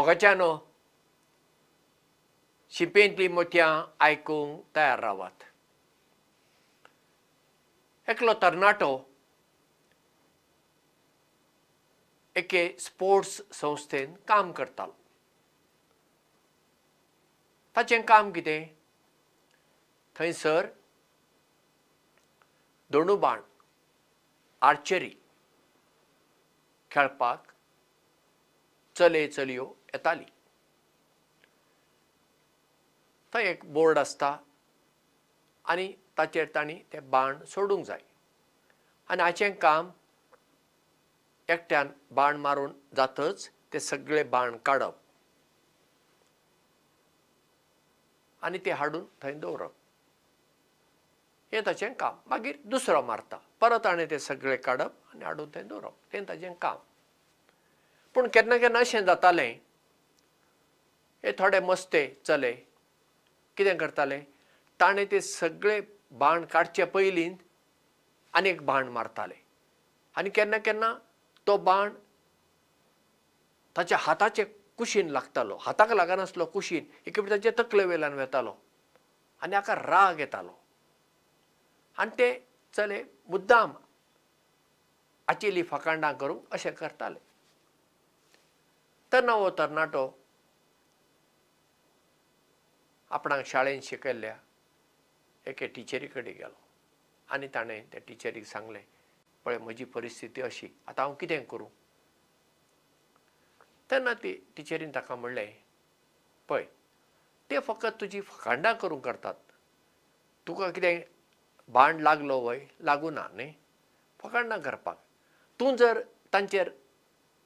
मोगाच्यानो शिपेंतली मोतयां आयकूंक तयार रावात. एकलो तरणाटो एके स्पोर्ट्स संस्थेन काम करतालो. ताचें काम कितें? थंयसर धनुबाण आर्चरी खेळपाक चले चलयो येताली. थंय एक बोर्ड आसता आनी ताचेर तांणी तें बाण सोडूंक जाय आनी हाचें काम एकट्यान बाण मारून जातच ते सगळे बाण काडप आनी ते हाडून थंय दवरप हें ताचें काम. मागीर दुसरो मारता, परत ताणें ते सगळे काडप आनी हाडून थंय दवरप, तें ताचें काम. पूण केन्ना केन्ना अशें जातालें, हे थोडे मस्ते चले कितें करताले, ताणें ते सगळे बाण काडचे पयलीं आनीक बाण मारताले आनी केन्ना केन्ना तो बाण ताच्या हाताचे कुशीन लागतालो, हाताक लागनासलो कुशीन, एके फावटी ताचे तकले वयल्यान वतालो आनी हाका राग येतालो आनी ते चले मुद्दाम आचिल्ली फकांडां करूंक अशें करताले. तेन्ना हो तरणाटो आपणाक शाळेंत शिकयल्ल्या एके टिचरी कडेन गेलो आनी ताणें त्या टिचरीक सांगलें, पळय म्हजी परिस्थिती अशी, आतां हांव कितें करूं? तेन्ना ती टिचरीन ताका म्हणलें, पळय ते फकत तुजी फकांडां करूंक करतात, तुका कितें बाण लागलो वय लागूं ना न्ही, फकांडां करपाक. तूं जर तांचेर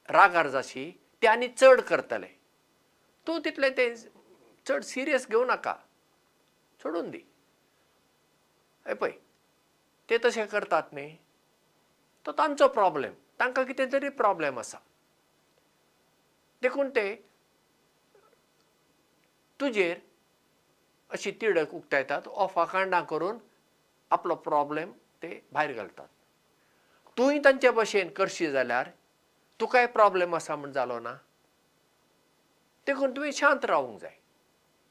रागार जाशी ते आनी चड करतले, तूं तितलें तें चड सिरियस घेवं नाका, सोडून दी. हे पळय ते तशें करतात न्ही, तो तांचो प्रॉब्लेम, तांकां कितें तरी प्रॉब्लेम आसा, देखून ते तुजेर अशी तिडक उक्तायतात वा फकांडां करून आपलो प्रॉब्लेम ते भायर घालतात. तूंय तांचे भशेन करशी जाल्यार तुकाय प्रॉब्लेम आसा म्हूण जालो ना. देखून तुवें शांत रावूंक जाय,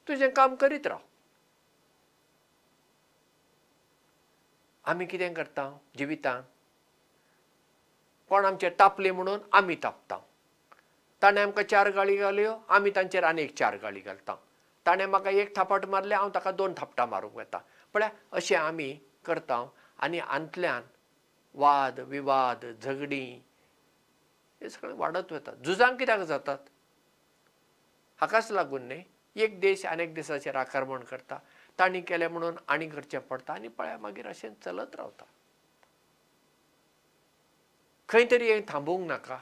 तुजें काम करीत राव. आमी कितें करता जिवितांत, कोण आमचेर तापले म्हणून आमी तापता, ताणें आमकां 4 गाळी घाल्यो आमी तांचेर आनीक 4 गाळी घालता, ताणें म्हाका 1 थापट मारलें हांव ताका 2 थापटां मारूंक वता. म्हळ्यार अशें आमी करता आनी अंतल्यान वाद विवाद झगडीं हें सगळें वाडत वता. झुजां कित्याक जातात? हाकाच लागून न्ही, एक देश आनी एक देशाचेर आक्रमण करता, तांणी केलें म्हणून आनी करचें पडटा आनी पळय मागीर अशें चलत रावता. खंय तरी हें थांबूंक नाका,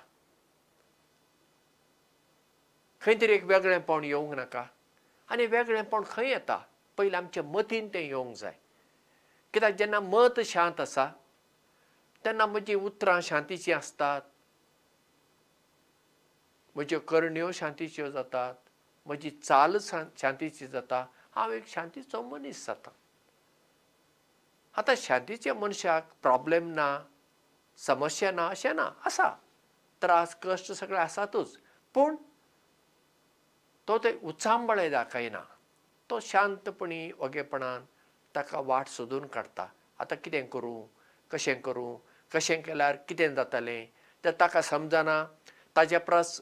खंय तरी एक वेगळेंपण येवंक नाका. आनी वेगळेंपण खंय येता? पयलीं आमच्या मतीन तें येवंक जाय. कित्याक जेन्ना मत शांत आसा तेन्ना म्हजीं उतरां शांतीचीं आसतात, म्हज्यो करण्यो शांतीच्यो जातात, म्हजी चाल शांतीची जाता, हांव एक शांतीचो मनीस जाता. आतां शांतीच्या मनशाक प्रॉब्लेम ना, समस्या ना अशें ना, आसा त्रास कश्ट सगळे आसातूच, पूण तो ते उचांबळे दाखयना, तो शांतपणी ओगेपणान ताका वाट सोदून काडटा. आतां कितें करूं, कशें करूं, कशें केल्यार कितें जातलें तें ताका समजना. ताचे परस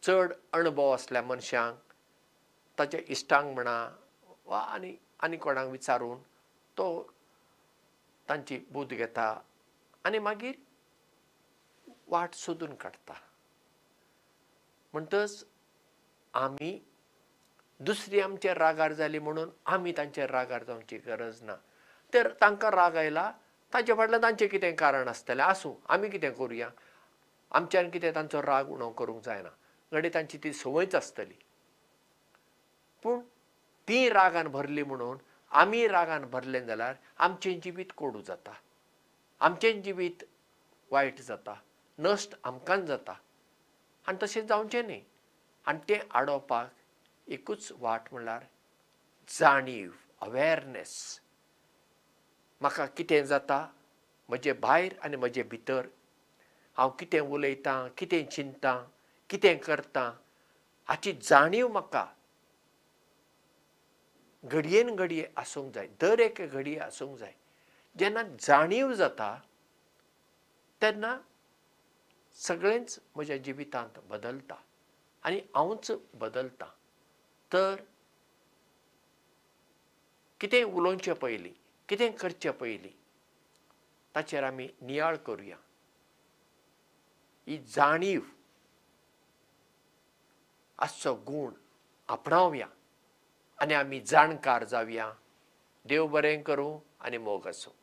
चड अणभव आसल्या मनशांक, ताच्या इश्टांक म्हणा वा आनी कोणाक विचारून तो तांची बूद घेता आनी मागीर वाट सोदून काडटा. म्हणटच आमी दुसरी आमचेर रागार जाली म्हणून आमी तांचेर रागार जावची गरज ना. तर तांकां राग आयला, ताचे फाटल्यान तांचें कितें कारण आसतलें, आसूं, आमी कितें करुया, आमच्यान कितें तांचो राग उणो करूंक जायना, घडये तांची ती संवयच आसतली. पूण ती रागान भरली म्हणून आमी रागान भरलें जाल्यार आमचें जिवीत कोडू जाता, आमचें जिवीत वायट जाता, नश्ट आमकांच जाता आनी तशें जावचें न्ही. आनी तें आडोवपाक एकूच वाट म्हणल्यार जाणीव, अवेरनेस. म्हाका कितें जाता म्हजे भायर आनी म्हजे भितर, हांव कितें उलयतां, कितें चिंत्तां, कितें करतां हाची जाणीव म्हाका घडयेन घडये आसूंक जाय, दर एक घडये आसूंक जाय. जेन्ना जाणीव जाता तेन्ना सगळेंच म्हज्या जिवितांत बदलता आनी हांवूच बदलतां. तर कितें उलोवचे पयलीं, कितें करचे पयलीं ताचेर आमी नियाळ करुया. ही जाणीव आसचो गूण आपणावया आनी आमी जाणकार जावया. देव बरें करूं आनी मोग आसूं.